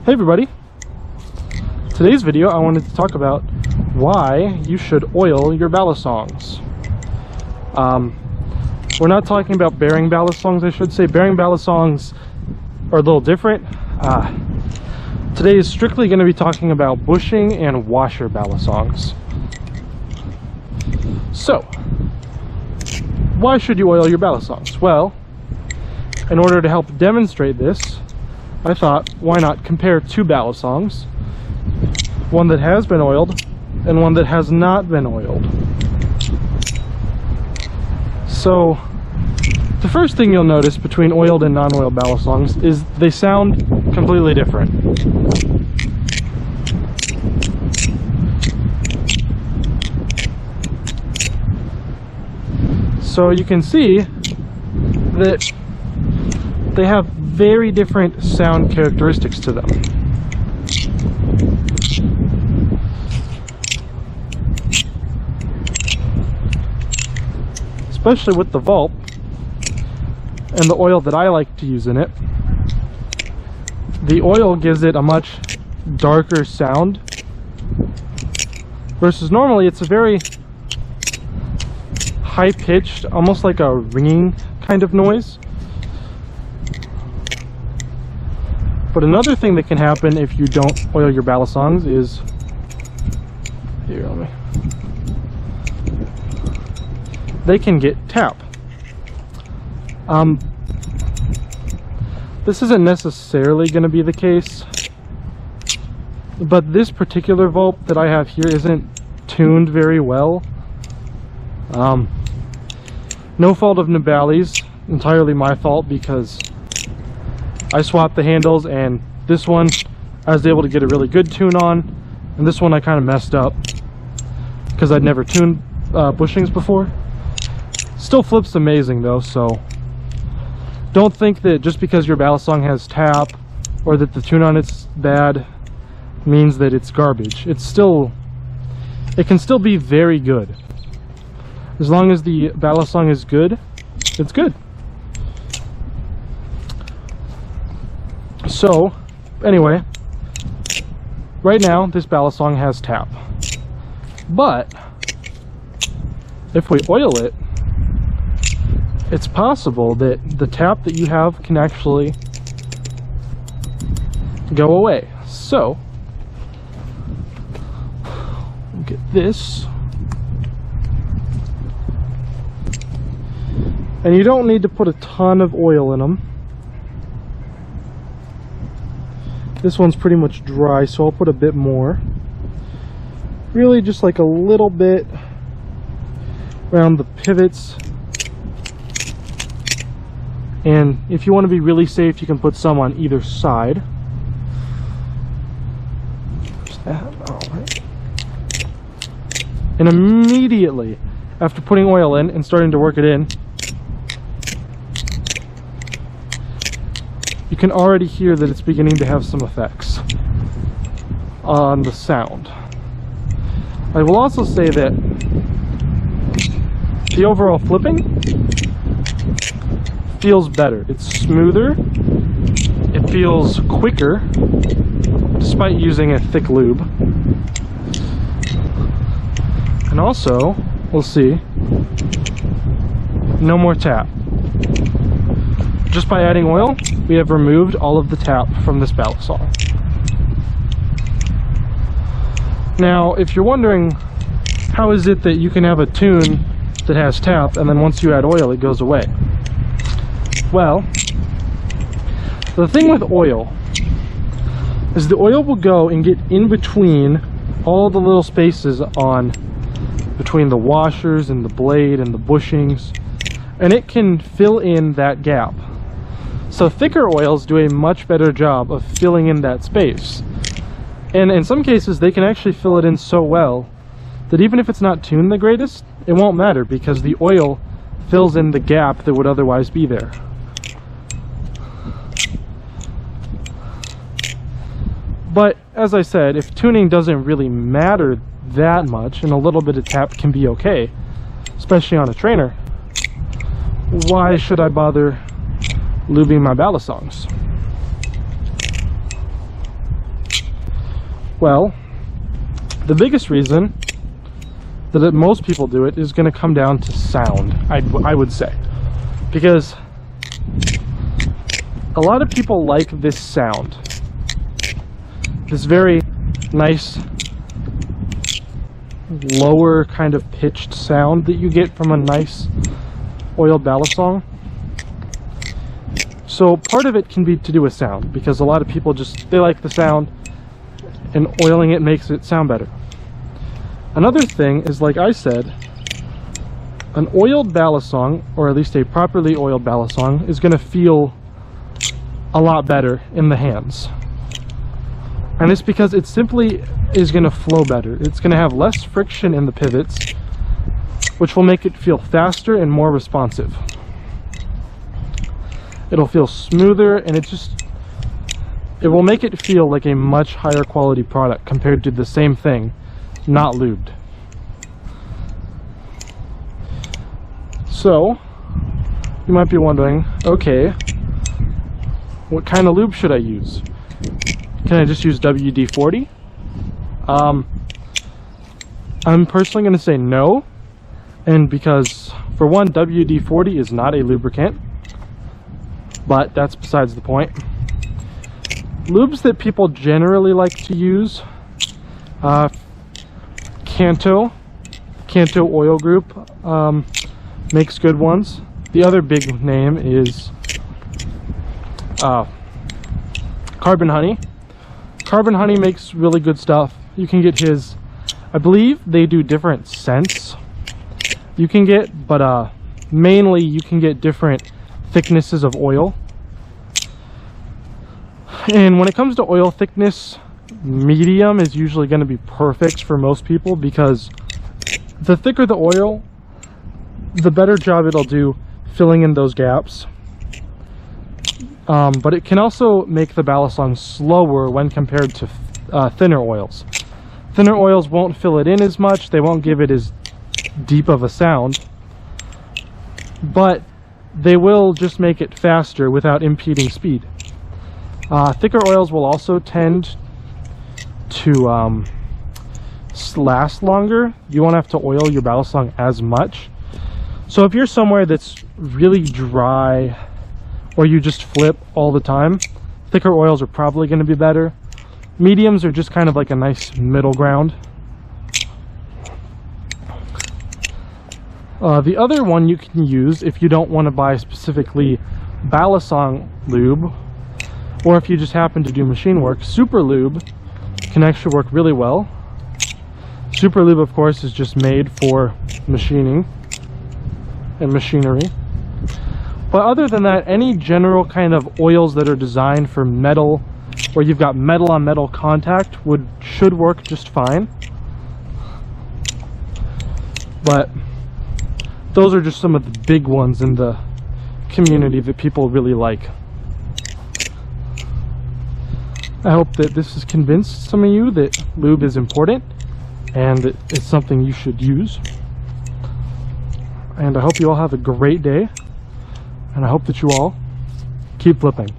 Hey everybody! Today's video I wanted to talk about why you should oil your Balisongs. We're not talking about bearing Balisongs, I should say. Bearing Balisongs are a little different. Today is strictly going to be talking about bushing and washer Balisongs. So, why should you oil your Balisongs? Well, in order to help demonstrate this, I thought, why not compare two Balisongs, one that has been oiled and one that has not been oiled. So, the first thing you'll notice between oiled and non-oiled Balisongs is they sound completely different. So you can see that they have very different sound characteristics to them. Especially with the Vault and the oil that I like to use in it. The oil gives it a much darker sound versus normally it's a very high-pitched, almost like a ringing kind of noise. But another thing that can happen if you don't oil your Balisongs is, here, let me, they can get tap. This isn't necessarily going to be the case, but this particular Vault that I have here isn't tuned very well. No fault of Nibali's, entirely my fault because I swapped the handles, and this one I was able to get a really good tune on, and this one I kind of messed up because I'd never tuned bushings before. Still flips amazing though, so don't think that just because your Balisong has tap or that the tune on it's bad means that it's garbage. It can still be very good. As long as the Balisong is good, it's good. So, anyway, right now this Balisong has tap, but if we oil it, it's possible that the tap that you have can actually go away. So, get this, and you don't need to put a ton of oil in them. This one's pretty much dry, so I'll put a bit more. Really just like a little bit around the pivots. And if you want to be really safe, you can put some on either side. And immediately after putting oil in and starting to work it in, you can already hear that it's beginning to have some effects on the sound. I will also say that the overall flipping feels better. It's smoother, it feels quicker despite using a thick lube, and also, we'll see, no more tap. Just by adding oil, we have removed all of the tap from this Balisong. Now, if you're wondering, how is it that you can have a tune that has tap and then once you add oil it goes away? Well, the thing with oil is the oil will go and get in between all the little spaces between the washers and the blade and the bushings, and it can fill in that gap. So thicker oils do a much better job of filling in that space. And in some cases they can actually fill it in so well that even if it's not tuned the greatest, it won't matter because the oil fills in the gap that would otherwise be there. But as I said, if tuning doesn't really matter that much and a little bit of tap can be okay, especially on a trainer, why should I bother lubing my Balisongs? Well, the biggest reason that most people do it is going to come down to sound, I would say. Because a lot of people like this sound. This very nice, lower kind of pitched sound that you get from a nice oiled balisong. So part of it can be to do with sound, because a lot of people they like the sound, and oiling it makes it sound better. Another thing is, like I said, an oiled balisong, or at least a properly oiled balisong, is going to feel a lot better in the hands. And it's because it simply is going to flow better. It's going to have less friction in the pivots, which will make it feel faster and more responsive. It'll feel smoother, and it will make it feel like a much higher quality product compared to the same thing not lubed. So you might be wondering, okay, what kind of lube should I use? Can I just use WD-40? I'm personally going to say no, and because for one, WD-40 is not a lubricant, but that's besides the point. Lubes that people generally like to use, Canto Oil Group makes good ones. The other big name is Carbon Honey. Carbon Honey makes really good stuff. You can get his, I believe they do different scents you can get, but mainly you can get different thicknesses of oil. And when it comes to oil thickness, medium is usually going to be perfect for most people, because the thicker the oil, the better job it'll do filling in those gaps. But it can also make the balisong slower when compared to thinner oils. Thinner oils won't fill it in as much, they won't give it as deep of a sound, but they will just make it faster without impeding speed. Thicker oils will also tend to last longer. You won't have to oil your balisong as much. So if you're somewhere that's really dry, or you just flip all the time, thicker oils are probably going to be better. Mediums are just kind of like a nice middle ground. The other one you can use if you don't want to buy specifically balisong lube, or if you just happen to do machine work, Super Lube can actually work really well. Super Lube, of course, is just made for machining and machinery. But other than that, any general kind of oils that are designed for metal, where you've got metal on metal contact, should work just fine. But those are just some of the big ones in the community that people really like. I hope that this has convinced some of you that lube is important and that it's something you should use. And I hope you all have a great day, and I hope that you all keep flipping.